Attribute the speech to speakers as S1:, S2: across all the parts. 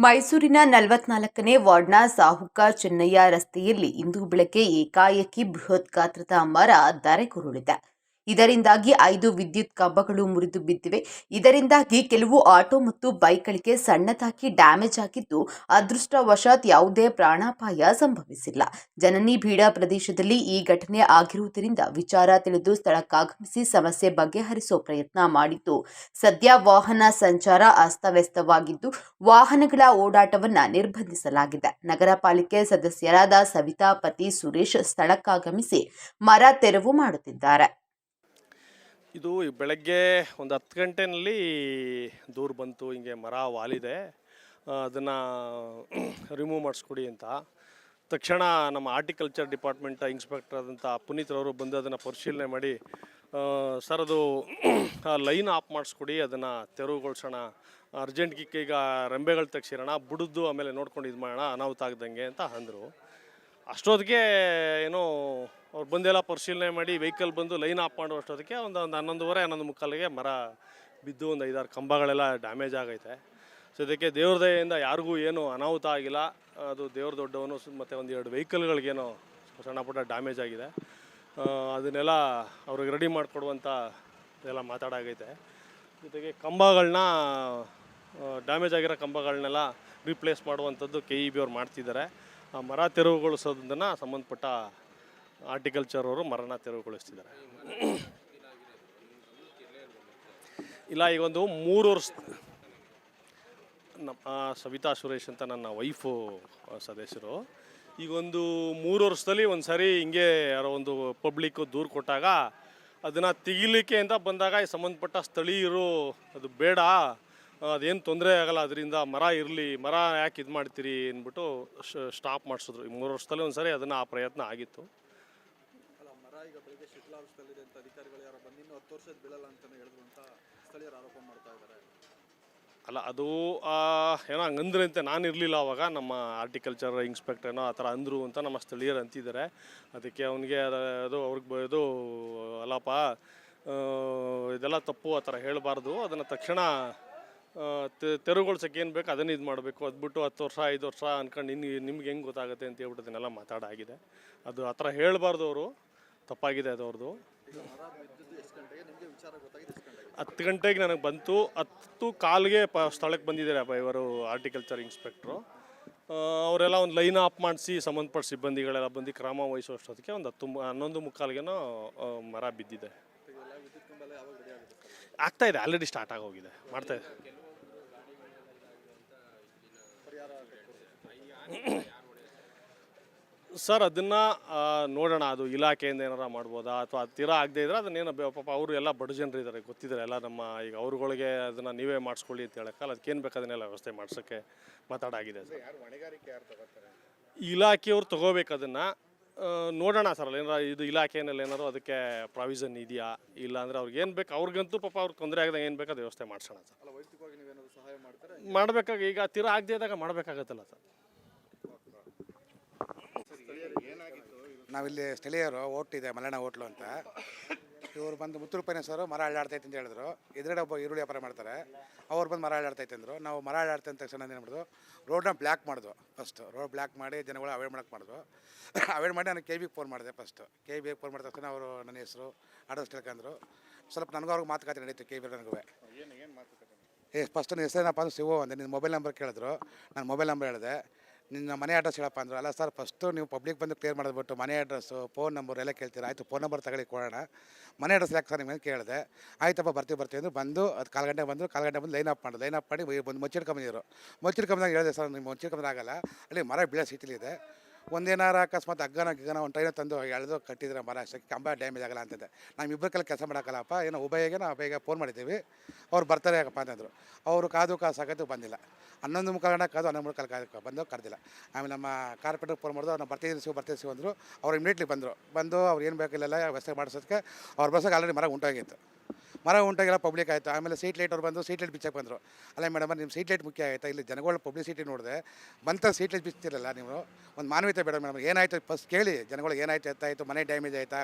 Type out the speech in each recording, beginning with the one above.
S1: ಮೈಸೂರಿನ 44ನೇ ವಾರ್ಡ್ನ ಸಾಹುಕ ಚೆನ್ನಯ್ಯ ರಸ್ತೆಯಲ್ಲಿ ಇಂದು ಬೆಳಗ್ಗೆ ಏಕಾಏಕಿ ಬೃಹತ್ ಗಾತ್ರದ ಮರ ಧರೆಗುರುಳಿದೆ. ಇದರಿಂದಾಗಿ 5 ವಿದ್ಯುತ್ ಕಂಬಗಳು ಮುರಿದು ಬಿದ್ದಿವೆ. ಇದರಿಂದಾಗಿ ಕೆಲವು ಆಟೋ ಮತ್ತು ಬೈಕ್ಗಳಿಗೆ ಸಣ್ಣದಾಗಿ ಡ್ಯಾಮೇಜ್ ಆಗಿದ್ದು, ಅದೃಷ್ಟವಶಾತ್ ಯಾವುದೇ ಪ್ರಾಣಾಪಾಯ ಸಂಭವಿಸಿಲ್ಲ. ಜನನಿಬಿಡ ಪ್ರದೇಶದಲ್ಲಿ ಈ ಘಟನೆ ಆಗಿರುವುದರಿಂದ ವಿಚಾರ ತಿಳಿದು ಸ್ಥಳಕ್ಕಾಗಮಿಸಿ ಸಮಸ್ಯೆ ಬಗೆಹರಿಸುವ ಪ್ರಯತ್ನ ಮಾಡಿದ್ದು, ಸದ್ಯ ವಾಹನ ಸಂಚಾರ ಅಸ್ತವ್ಯಸ್ತವಾಗಿದ್ದು, ವಾಹನಗಳ ಓಡಾಟವನ್ನು ನಿರ್ಬಂಧಿಸಲಾಗಿದೆ. ನಗರ ಪಾಲಿಕೆ ಸದಸ್ಯರಾದ ಸವಿತಾ ಪತಿ ಸುರೇಶ್ ಸ್ಥಳಕ್ಕಾಗಮಿಸಿ ಮರ ತೆರವು ಮಾಡುತ್ತಿದ್ದಾರೆ.
S2: ಇದು ಬೆಳಗ್ಗೆ ಒಂದು 10 ಗಂಟೆನಲ್ಲಿ ದೂರು ಬಂತು, ಹಿಂಗೆ ಮರ ವಾಲಿದೆ, ಅದನ್ನು ರಿಮೂವ್ ಮಾಡಿಸ್ಕೊಡಿ ಅಂತ. ತಕ್ಷಣ ನಮ್ಮ ಆರ್ಟಿಕಲ್ಚರ್ ಡಿಪಾರ್ಟ್ಮೆಂಟ್ ಇನ್ಸ್ಪೆಕ್ಟರ್ ಆದಂಥ ಪುನೀತ್ರವರು ಬಂದು ಅದನ್ನು ಪರಿಶೀಲನೆ ಮಾಡಿ, ಸರ್ ಅದು ಲೈನ್ ಆಫ್ ಮಾಡಿಸ್ಕೊಡಿ, ಅದನ್ನು ತೆರವುಗೊಳಿಸೋಣ, ಅರ್ಜೆಂಟ್ಗೆ ಈಗ ರೆಂಬೆಗಳು ತೆಗ್ಸಿರೋಣ, ಬುಡದ್ದು ಆಮೇಲೆ ನೋಡ್ಕೊಂಡು ಇದು ಮಾಡೋಣ, ಅನಾಹುತ ಆಗ್ದಂಗೆ ಅಂತ ಅಂದರು. ಅಷ್ಟೊತ್ತಿಗೆ ಏನೋ ಅವ್ರು ಬಂದೆಲ್ಲ ಪರಿಶೀಲನೆ ಮಾಡಿ ವೆಹಿಕಲ್ ಬಂದು ಲೈನ್ ಆಫ್ ಮಾಡೋ ಅಷ್ಟೊತ್ತಿಗೆ ಒಂದು 11:30 ಮರ ಬಿದ್ದು ಒಂದು 5-6 ಕಂಬಗಳೆಲ್ಲ ಡ್ಯಾಮೇಜ್ ಆಗೈತೆ. ಸೊ ಇದಕ್ಕೆ ದೇವ್ರ ದಯೆಯಿಂದ ಯಾರಿಗೂ ಏನೂ ಅನಾಹುತ ಆಗಿಲ್ಲ. ಅದು ದೇವ್ರ ದೊಡ್ಡವನು. ಮತ್ತು ಒಂದು 2 ವೆಹಿಕಲ್ಗಳಿಗೇನೋ ಸಣ್ಣ ಪುಟ್ಟ ಡ್ಯಾಮೇಜ್ ಆಗಿದೆ. ಅದನ್ನೆಲ್ಲ ಅವ್ರಿಗೆ ರೆಡಿ ಮಾಡಿಕೊಡುವಂಥ ಎಲ್ಲ ಮಾತಾಡಾಗೈತೆ. ಜೊತೆಗೆ ಕಂಬಗಳನ್ನ ಡ್ಯಾಮೇಜ್ ಆಗಿರೋ ಕಂಬಗಳನ್ನೆಲ್ಲ ರೀಪ್ಲೇಸ್ ಮಾಡುವಂಥದ್ದು KEB ಅವ್ರು ಮಾಡ್ತಿದ್ದಾರೆ. ಆ ಮರ ತೆರವುಗೊಳಿಸೋದನ್ನು ಸಂಬಂಧಪಟ್ಟ ಆರ್ಟಿಕಲ್ಚರ್ ಅವರು ಮರನ ತೆರವುಗೊಳಿಸ್ತಿದ್ದಾರೆ. ಇಲ್ಲ, ಈಗ ಒಂದು 3 ವರ್ಷ ನಮ್ಮ ಸವಿತಾ ಸುರೇಶ್ ಅಂತ ನನ್ನ ವೈಫು ಸದಸ್ಯರು. ಈಗ ಒಂದು 3 ವರ್ಷದಲ್ಲಿ ಒಂದು ಸಾರಿ ಹಿಂಗೆ ಯಾರೋ ಒಂದು ಪಬ್ಲಿಕ್ಕು ದೂರು ಕೊಟ್ಟಾಗ ಅದನ್ನು ತೆಗಿಲಿಕ್ಕೆ ಅಂತ ಬಂದಾಗ ಈ ಸಂಬಂಧಪಟ್ಟ ಸ್ಥಳೀಯರು ಅದು ಬೇಡ, ಅದೇನು ತೊಂದರೆ ಆಗಲ್ಲ, ಅದರಿಂದ ಮರ ಇರಲಿ, ಮರ ಯಾಕೆ ಇದು ಮಾಡ್ತೀರಿ ಅಂದ್ಬಿಟ್ಟು ಸ್ಟಾಪ್ ಮಾಡಿಸಿದ್ರು. ಈ 3 ವರ್ಷದಲ್ಲಿ ಒಂದು ಸಾರಿ ಅದನ್ನು ಆ ಪ್ರಯತ್ನ ಆಗಿತ್ತು.
S3: ಮರ ಈಗ ಬೆಳಿಗ್ಗೆ ಶಿಥಿಲಾವಸ್ಥೆಯಲ್ಲಿದೆ ಅಂತ ಅಧಿಕಾರಿಗಳು ಯಾರೋ ಬಂದು ಇನ್ನೂ 10 ವರ್ಷದ ಬೀಳಲ್ಲ ಅಂತಲೇ ಹೇಳಿದ್ರು ಅಂತ ಸ್ಥಳೀಯರು ಆರೋಪ ಮಾಡ್ತಾ ಇದ್ದಾರೆ.
S2: ಅಲ್ಲ, ಅದು ಏನೋ ಹಂಗಂದ್ರೆ ಅಂತ ನಾನು ಇರಲಿಲ್ಲ ಆವಾಗ. ನಮ್ಮ ಆರ್ಟಿಕಲ್ಚರ್ ಇನ್ಸ್ಪೆಕ್ಟರ್ ಏನೋ ಆ ಥರ ಅಂದರು ಅಂತ ನಮ್ಮ ಸ್ಥಳೀಯರು ಅಂತಿದ್ದಾರೆ. ಅದಕ್ಕೆ ಅವನಿಗೆ ಅದು ಅವ್ರಿಗೆ ಇದು ಅಲ್ಲಪ್ಪ, ಇದೆಲ್ಲ ತಪ್ಪು, ಆ ಥರ ಹೇಳಬಾರ್ದು, ಅದನ್ನು ತಕ್ಷಣ ತೆರವುಗೊಳ್ಸೋಕೆ ಏನು ಬೇಕು ಅದನ್ನು ಇದು ಮಾಡಬೇಕು. ಅದ್ಬಿಟ್ಟು 10 ವರ್ಷ 5 ವರ್ಷ ಅಂದ್ಕೊಂಡು ನಿಮ್ಗೆ ಹೆಂಗೆ ಗೊತ್ತಾಗುತ್ತೆ ಅಂತ ಹೇಳ್ಬಿಟ್ಟು ಅದನ್ನೆಲ್ಲ ಮಾತಾಡಾಗಿದೆ. ಅದು ಆ ಥರ ಹೇಳಬಾರ್ದು, ಅವರು ತಪ್ಪಾಗಿದೆ ಅದು ಅವ್ರದ್ದು. 10 ಗಂಟೆಗೆ ನನಗೆ ಬಂತು. 10:15 ಸ್ಥಳಕ್ಕೆ ಬಂದಿದ್ದಾರೆ ಇವರು ಆರ್ಟಿಕಲ್ಚರ್ ಇನ್ಸ್ಪೆಕ್ಟ್ರು. ಅವರೆಲ್ಲ ಒಂದು ಲೈನ್ ಆಫ್ ಮಾಡಿಸಿ ಸಂಬಂಧಪಟ್ಟ ಸಿಬ್ಬಂದಿಗಳೆಲ್ಲ ಬಂದು ಕ್ರಮ ವಹಿಸೋಷ್ಟೊತ್ತಿಗೆ ಒಂದು 11:45 ಮರ ಬಿದ್ದಿದೆ. ಆಗ್ತಾಯಿದೆ, ಆಲ್ರೆಡಿ ಸ್ಟಾರ್ಟ್ ಆಗೋಗಿದೆ, ಮಾಡ್ತಾಯಿದೆ. ಸರ್ ಅದನ್ನು ನೋಡೋಣ, ಅದು ಇಲಾಖೆಯಿಂದ ಏನಾರ ಮಾಡ್ಬೋದಾ, ಅಥವಾ ತೀರಾ ಆಗದೆ ಇದ್ರೆ ಅದನ್ನೇನು ಪಾಪ ಅವರು ಎಲ್ಲ ಬಡ ಜನರು ಇದ್ದಾರೆ, ಗೊತ್ತಿದ್ದಾರೆ ಎಲ್ಲ. ನಮ್ಮ ಈಗ ಅವ್ರುಗಳಿಗೆ ಅದನ್ನು ನೀವೇ ಮಾಡಿಸ್ಕೊಳ್ಳಿ ಅಂತ ಹೇಳೋಕ್ಕಲ್ಲ, ಅದಕ್ಕೇನು ಬೇಕು ಅದನ್ನೆಲ್ಲ ವ್ಯವಸ್ಥೆ ಮಾಡಿಸೋಕ್ಕೆ ಮಾತಾಡಾಗಿದೆ ಸರ್. ಇಲಾಖೆಯವ್ರು ತೊಗೋಬೇಕು ಅದನ್ನು. ನೋಡೋಣ ಸರ್, ಏನಾರ ಇದು ಇಲಾಖೆಯಲ್ಲಿ ಏನಾರು ಅದಕ್ಕೆ ಪ್ರಾವಿಷನ್ ಇದೆಯಾ, ಇಲ್ಲ ಅಂದರೆ ಅವ್ರಿಗೆ ಏನು ಬೇಕು, ಅವ್ರಿಗಂತೂ ಪಾಪ ಅವ್ರಿಗೆ ತೊಂದರೆ ಆಗದಂಗೆ ಏನು ಬೇಕು ಅದು ವ್ಯವಸ್ಥೆ ಮಾಡಿಸೋಣ ಸರ್. ಮಾಡಬೇಕಾಗಿ ಈಗ ತೀರಾ ಆಗದೆ ಇದ್ದಾಗ ಮಾಡಬೇಕಾಗತ್ತಲ್ಲ ಸರ್.
S4: ನಾವಿಲ್ಲಿ ಸ್ಥಳೀಯರು ಓಟಿದೆ ಮಲ್ಲಣ್ಣ ಹೋಟ್ಲು ಅಂತ, ಇವರು ಬಂದು ಮುತ್ತುರುಪೈನ ಸರ್ ಮರ ಅಳ್ಳಾಡ್ತೈತೆ ಅಂತ ಹೇಳಿದ್ರು. ಎದುರುಗಡೆ ಒಬ್ಬ ಈರುಳ್ಳಿ ವ್ಯಾಪಾರ ಮಾಡ್ತಾರೆ, ಅವ್ರು ಬಂದು ಮರ ಅಳ್ಳಾಡ್ತೈತೆ ಅಂದರು. ನಾವು ಮರ ಅಳ್ಳಾಡ್ತೈತೆ ಅಂತ ತಕ್ಷಣ ಏನು ಮಾಡಿದ್ರು, ರೋಡ್ನ ಬ್ಲ್ಯಾಕ್ ಮಾಡಿದ್ವು. ಫಸ್ಟು ರೋಡ್ ಬ್ಲ್ಯಾಕ್ ಮಾಡಿ ಜನಗಳು ಅವಾಯ್ಡ್ ಮಾಡೋಕ್ಕೆ ಮಾಡಿದ್ವು. ಅವಾಯ್ಡ್ ಮಾಡಿ ನಾನು KEBಗೆ ಫೋನ್ ಮಾಡಿದೆ. KEBಗೆ ಫೋನ್ ಮಾಡಿದ ತಕ್ಷಣ ಅವರು ನನ್ನ ಹೆಸರು ಅಡ್ರೆಸ್ ತಿಳ್ಕೊಂಡ್ರು. ಸ್ವಲ್ಪ ನನಗೂ ಅವ್ರಿಗೆ ಮಾತುಕತೆ ನಡೀತು. KEB ನನಗೂ ಫಸ್ಟ್ ನನ್ನ ಹೆಸರೇನಪ್ಪ ಅಂದ್ರೆ ಶಿವು ಅಂದೆ. ನಿನ್ನ ಮೊಬೈಲ್ ನಂಬರ್ ಕೇಳಿದ್ರು. ನಾನು ಮೊಬೈಲ್ ನಂಬರ್ ಹೇಳಿದೆ. ನಿನ್ನ ಮನೆ ಅಡ್ರೆಸ್ ಹೇಳಪ್ಪ ಅಂದರು. ಅಲ್ಲ ಸರ್, ಫಸ್ಟು ನೀವು ಪಬ್ಲಿಕ್ ಬಂದು ಕ್ಲಿಯರ್ ಮಾಡೋದ್ಬಿಟ್ಟು ಮನೆ ಅಡ್ರೆಸ್ಸು ಫೋನ್ ನಂಬರ್ ಎಲ್ಲ ಕೇಳ್ತೀರಾ. ಆಯಿತು, ಫೋನ್ ನಂಬರ್ ತಗೊಳ್ಳಿ ಕೊಡೋಣ. ಮನೆ ಅಡ್ರೆಸ್ ಯಾಕೆ ಸರ್ ನಿಮಗೆ ಕೇಳಿದೆ. ಆಯ್ತಪ್ಪ ಬರ್ತೀವಿ ಅಂದರು. ಬಂದು ಅದು 4 ಗಂಟೆ ಬಂದು ಲೈನ್ ಆಫ್ ಮಾಡಿದ್ರು. ಲೈನ್ ಆಫ್ ಮಾಡಿ ಬಂದು ಮುಚ್ಚಿಡ್ಕೊಂಬಂದಿದ್ರು. ಮುಚ್ಚಿಡ್ಕೊಂಬಂದಾಗ ಹೇಳಿದೆ, ಸರ್ ನೀವು ಮುಚ್ಚಿಡ್ಕೊಂಬಂದಾಗಲ್ಲ, ಅಲ್ಲಿ ಮರ ಬೀಳೋ ಸ್ಥಿತಿಲಿದೆ, ಒಂದೇನಾರ ಅಕಸ್ಮಾತ್ ಗಿಗ್ಗನ ಒಂದು ಟ್ರೈನ ತಂದು ಎಳೆದು ಕಟ್ಟಿದ್ರೆ ಮರ ಅಷ್ಟಕ್ಕೆ ಕಂಬ ಡ್ಯಾಮೇಜ್ ಆಗಲ್ಲ ಅಂತಂದೆ. ನಾವು ಇಬ್ಬರ ಕೈಲಿ ಕೆಲಸ ಮಾಡೋಕ್ಕಲ್ಲಪ್ಪ, ಏನೋ ಉಭಯಗೆ ನಾವು ಬೇಗ ಫೋನ್ ಮಾಡಿದ್ದೀವಿ, ಅವ್ರು ಬರ್ತಾರೆ ಯಾಕಪ್ಪ ಅಂತಂದರು. ಅವರು ಕಾದು ಸಾಕತ್ತು ಬಂದಿಲ್ಲ. 11:45 ಕಾದು 11:45 ಬಂದು ಕರೆದಿಲ್ಲ. ಆಮೇಲೆ ನಮ್ಮ ಕಾರ್ಪೊರೇಟರ್ ಫೋನ್ ಮಾಡಿದ್ರು, ನಾವು ಬರ್ತೀವಿ ಅಂದರು. ಅವ್ರು ಇಮಿಡಿಯೇಟ್ಲಿ ಬಂದರು. ಅವ್ರು ಏನು ಬೇಕಿಲ್ಲ ವ್ಯವಸ್ಥೆ ಮಾಡಿಸೋದಕ್ಕೆ ಅವ್ರ ಬಸ್ಸಾಗ ಆಲ್ರೆಡಿ ಮರ ಉಂಟಾಗಿತ್ತು. ಮರ ಉಂಟಾಗೆಲ್ಲ ಪಬ್ಲಿಕ್ ಆಯಿತು. ಆಮೇಲೆ ಸೀಟ್ ಲೈಟ್ ಅವ್ರು ಬಂದು ಸೀಟ್ ಲೈಟ್ ಬಿಚ್ಚಕ್ಕೆ ಬಂದರು. ಅಲ್ಲ ಮೇಡಮ್, ನಿಮ್ಮ ಸೀಟ್ ಲೈಟ್ ಮುಖ್ಯ ಆಯಿತಾ, ಇಲ್ಲಿ ಜನಗಳ ಪಬ್ಲಿಸಿಟಿ ನೋಡಿದೆ ಬಂತ ಸೀಟ್ ಲೈಟ್ ಬಿಚ್ತಿರಲ್ಲ, ನೀವು ಒಂದು ಮಾನವೀಯತೆ ಬೇಡ ಮೇಡಮ್, ಏನಾಯಿತು ಫಸ್ಟ್ ಕೇಳಿ ಜನಗಳಿಗೆ, ಏನಾಯ್ತು ಎತ್ತಾಯಿತು, ಮನೆ ಡ್ಯಾಮೇಜ್ ಆಯಿತಾ,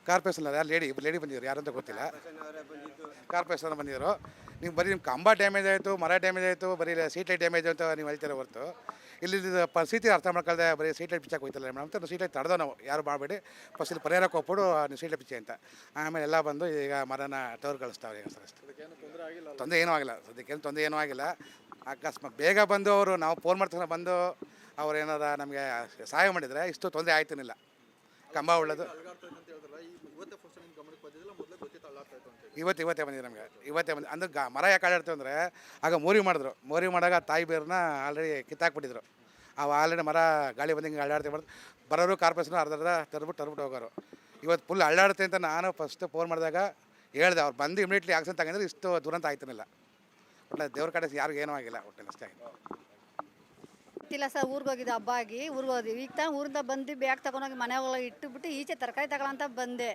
S4: ಕಾರ್ಪೊರೇಷನ್ ಯಾರು ಲೇಡಿ ಬಂದಿದ್ರು, ಯಾರಂತ ಗೊತ್ತಿಲ್ಲ, ಕಾರ್ಪೊರೇಷನ್ ಬಂದಿದ್ದರು. ನೀವು ಬರೀ ನಿಮ್ಮ ಕಂಬ ಡ್ಯಾಮೇಜ್ ಆಯಿತು, ಮರ ಡ್ಯಾಮೇಜ್ ಆಯಿತು, ಬರೀ ಸೀಟ್ ಲೈಟ್ ಡ್ಯಾಮೇಜ್ ಅಂತ ನೀವು ಹೇಳ್ತೀರ ಹೊರತು ಇಲ್ಲಿ ಪರಿಸ್ಥಿತಿ ಅರ್ಥ ಮಾಡ್ಕೊಳ್ದೆ ಬರೀ ಸೀಟ್ ಲೈಟ್ ಪಿಚ್ಚಕ್ಕೆ ಹೋಯ್ತಲ್ಲ ಮೇಡಮ್ ಅಂತ ಸೀಟ್ ಲೈಟ್ ತಡೆದೋ ನಾವು ಯಾರು ಮಾಡಬೇಡಿ ಫಸ್ಟ್ ಇಲ್ಲಿ ಪರಿಹಾರ ಕೊಟ್ಬಿಡು ನೀವು ಸೀಟ್ ಲೈಟ್ ಪಿಚ್ಚೆ ಅಂತ. ಆಮೇಲೆ ಎಲ್ಲ ಬಂದು ಈಗ ಮರನ ಟವರ್ ಕಳಿಸ್ತಾವ್ರೆ ಈಗ ಸರ್ ಅಷ್ಟೇ.
S3: ಅದಕ್ಕೇನು ತೊಂದರೆ ಆಗಿಲ್ಲ.
S4: ತೊಂದರೆ ಏನೂ ಆಗಿಲ್ಲ, ಸದ್ಯಕ್ಕೇನು ತೊಂದರೆ ಏನೂ ಆಗಿಲ್ಲ. ಅಕಸ್ಮಾತ್ ಬೇಗ ಬಂದು ಅವರು ನಾವು ಫೋನ್ ಮಾಡ್ತಾರೆ ಬಂದು ಅವ್ರು ಏನಾರ ನಮಗೆ ಸಹಾಯ ಮಾಡಿದರೆ ಇಷ್ಟು ತೊಂದರೆ ಆಯ್ತನಿಲ್ಲ. ಕಂಬ ಒಳ್ಳೇದು
S3: ಅಲ್ಗಾಡ್ತಾ ಇದೆ ಅಂತ ಹೇಳಿದ್ರಲ್ಲ, ಇವತ್ತೇ ಫಸ್ಟ್ ನಿಮ್ಮ ಗಮನಕ್ಕೆ ಬಂದಿದ್ದಿಲ್ಲ, ಮೊದಲೇ ಗೊತ್ತಿತ್ತು ಅಲ್ಲಾಡ್ತಾ ಇತ್ತು ಅಂತ ಹೇಳಿ.
S4: ಇವತ್ತೇ ಬಂದಿದೆ ನಮಗೆ, ಇವತ್ತೇ ಬಂದು ಅಂದ್ರೆ ಮರ ಯಾಕೆ ಆಡಾಡ್ತೀವಿ ಅಂದರೆ ಆಗ ಮೋರಿ ಮಾಡಿದ್ರು, ಮೋರಿ ಮಾಡಾಗ ತಾಯಿ ಬೇರನ್ನ ಆಲ್ರೆಡಿ ಕಿತ್ತಾಕ್ಬಿಟ್ಟಿದ್ರು. ಅವು ಆಲ್ರೆಡಿ ಮರ ಗಾಳಿ ಬಂದು ಹಿಂಗೆ ಅಳ್ಳಾಡ್ತೀವಿ ಮಾಡೋದು ಬರೋರು ಕಾರ್ಪೊರೇಷನ್ ಅರ್ಧ ತರ್ಬಿಟ್ಟು ಹೋಗೋರು. ಇವತ್ತು ಫುಲ್ ಅಳ್ಳಾಡುತ್ತೆ ಅಂತ ನಾನು ಫಸ್ಟ್ ಫೋನ್ ಮಾಡಿದಾಗ ಹೇಳ್ದೆ, ಅವ್ರು ಬಂದು ಇಮಿಡಿಯೇಟ್ಲಿ ಆಕ್ಷನ್ ತಗೊಂಡ್ರೆ ಇಷ್ಟು ದುರಂತ ಆಯ್ತಾನಿಲ್ಲ. ಒಳ್ಳೆ ದೇವ್ರ ಕಡೆ ಯಾರಿಗೂ ಏನೂ ಆಗಿಲ್ಲ ಒಟ್ಟಲ್ಲಿ ಅಷ್ಟೇ ಆಗಿದೆ.
S5: ಗೊತ್ತಿಲ್ಲ ಸರ್, ಊರಿಗೆ ಹೋಗಿದ್ದೆ, ಹಬ್ಬ ಆಗಿ ಊರಿಗೆ ಹೋದ್ವಿ. ಈಗ ತಾನು ಊರಿಂದ ಬಂದು ಬ್ಯಾಗ್ ತೊಗೊಂಡೋಗಿ ಮನೆಯೊಳಗೆ ಇಟ್ಟುಬಿಟ್ಟು ಈಚೆ ತರಕಾರಿ ತಗೊಳ್ಳಂತ ಬಂದೆ.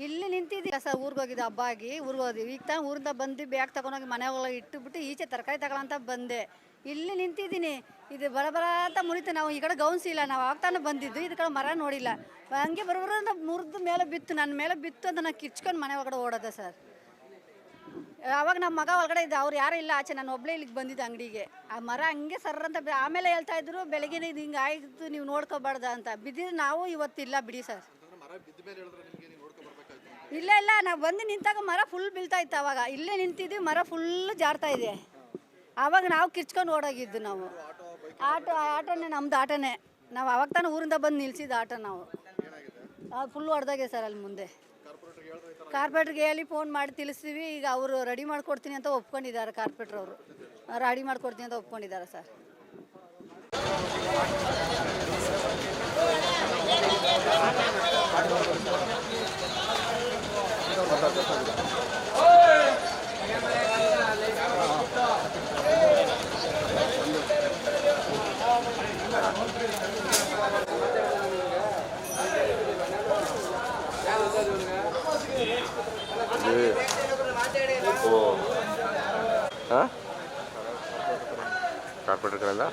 S5: ಇಲ್ಲಿ ನಿಂತಿದ್ದಿಲ್ಲ ಸರ್, ಊರಿಗೆ ಹೋಗಿದ್ದೆ, ಹಬ್ಬ ಆಗಿ ಊರಿಗೆ ಹೋದ್ವಿ. ಈಗ ತಾನು ಊರಿಂದ ಬಂದು ಬ್ಯಾಗ್ ತೊಗೊಂಡೋಗಿ ಮನೆಯೊಳಗೆ ಇಟ್ಟುಬಿಟ್ಟು ಈಚೆ ತರಕಾರಿ ತಗೊಳ್ಳಂತ ಬಂದೆ. ಇಲ್ಲಿ ನಿಂತಿದ್ದೀನಿ, ಇದು ಬರ ಅಂತ ಮುರಿತು. ನಾವು ಈ ಕಡೆ ಗೌನ್ಸಿಲ್ಲ, ನಾವು ಆಗ್ತಾನೆ ಬಂದಿದ್ದು, ಇದು ಕಡೆ ಮರ ನೋಡಿಲ್ಲ. ಹಂಗೆ ಬರೋಬರ ಮುರಿದು ಮೇಲೆ ಬಿತ್ತು, ನನ್ನ ಮೇಲೆ ಬಿತ್ತು ಅಂತ ನಾನು ಕಿರ್ಚ್ಕೊಂಡು ಮನೆ ಒಳಗಡೆ ಓಡೋದೆ ಸರ್. ಅವಾಗ ನಮ್ಮ ಮಗ ಒಳಗಡೆ ಇದ್ದ, ಅವ್ರು ಯಾರೂ ಇಲ್ಲ ಆಚೆ, ನಾನು ಒಬ್ಬಳೇ ಇಲ್ಲಿಗೆ ಬಂದಿದ್ದೆ ಅಂಗಡಿಗೆ. ಆ ಮರ ಹಂಗೆ ಸರ್ರಂತ ಆಮೇಲೆ ಹೇಳ್ತಾ ಇದ್ರು, ಬೆಳಗ್ಗೆ ಇದು ಹಿಂಗೆ ಆಯಿತು, ನೀವು ನೋಡ್ಕೋಬಾರ್ದ ಅಂತ. ಬಿದ್ದಿದ್ದು ನಾವು ಇವತ್ತಿಲ್ಲ ಬಿಡಿ ಸರ್.
S3: ಅಂತಂದ್ರೆ ಮರ ಬಿದ್ದ ಮೇಲೆ ಹೇಳಿದ್ರೆ ನಿಮಗೆ ನೀವು ನೋಡ್ಕೊಬರ್ಬೇಕಾಯ್ತು.
S5: ಇಲ್ಲ ನಾವು ಬಂದು ನಿಂತಾಗ ಮರ ಫುಲ್ ಬೀಳ್ತಾ ಇತ್ತು. ಅವಾಗ ಇಲ್ಲೇ ನಿಂತಿದ್ವಿ, ಮರ ಫುಲ್ಲು ಜಾರ್ತಾ ಇದೆ. ಆವಾಗ ನಾವು ಕಿರ್ಚ್ಕೊಂಡು ಓಡೋಗಿದ್ದು. ನಾವು ಆಟೋನೇ, ನಮ್ಮದು ಆಟೋನೇ. ನಾವು ಅವಾಗ ತಾನೇ ಊರಿಂದ ಬಂದು ನಿಲ್ಸಿದ್ದು ಆಟೋ. ನಾವು ಫುಲ್ ಹೊಡೆದಾಗೆ ಸರ್ ಅಲ್ಲಿ ಮುಂದೆ. ಕಾರ್ಪೊರೇಟ್ರಿಗೆ ಹೇಳಿ ಫೋನ್ ಮಾಡಿ ತಿಳಿಸ್ತೀವಿ. ಈಗ ಅವರು ರೆಡಿ ಮಾಡಿಕೊಡ್ತೀನಿ ಅಂತ ಒಪ್ಕೊಂಡಿದ್ದಾರೆ. ಕಾರ್ಪೊರೇಟ್ರ್ ಅವರು ರೆಡಿ ಮಾಡಿಕೊಡ್ತೀನಿ ಅಂತ ಒಪ್ಕೊಂಡಿದ್ದಾರೆ ಸರ್.
S6: ಕಾರ್ಪೊರೇಟರ್ಗಳೆಲ್ಲ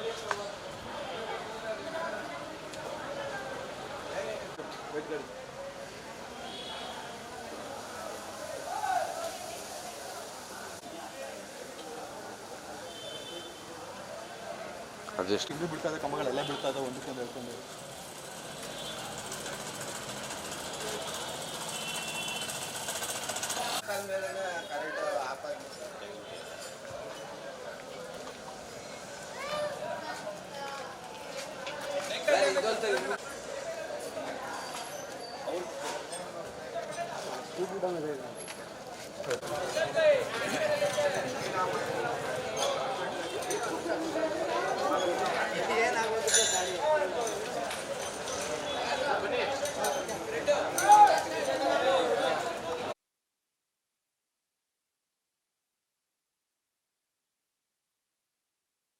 S6: ಅದೆಷ್ಟು
S3: ಇಲ್ಲಿ ಬೀಳ್ತಾ ಇದೆ, ಕಂಬಗಳೆಲ್ಲ ಬೀಳ್ತಾ ಇದೆ ಒಂದಕ್ಕೊಂದು ಹೇಳ್ಕೊಂಡು.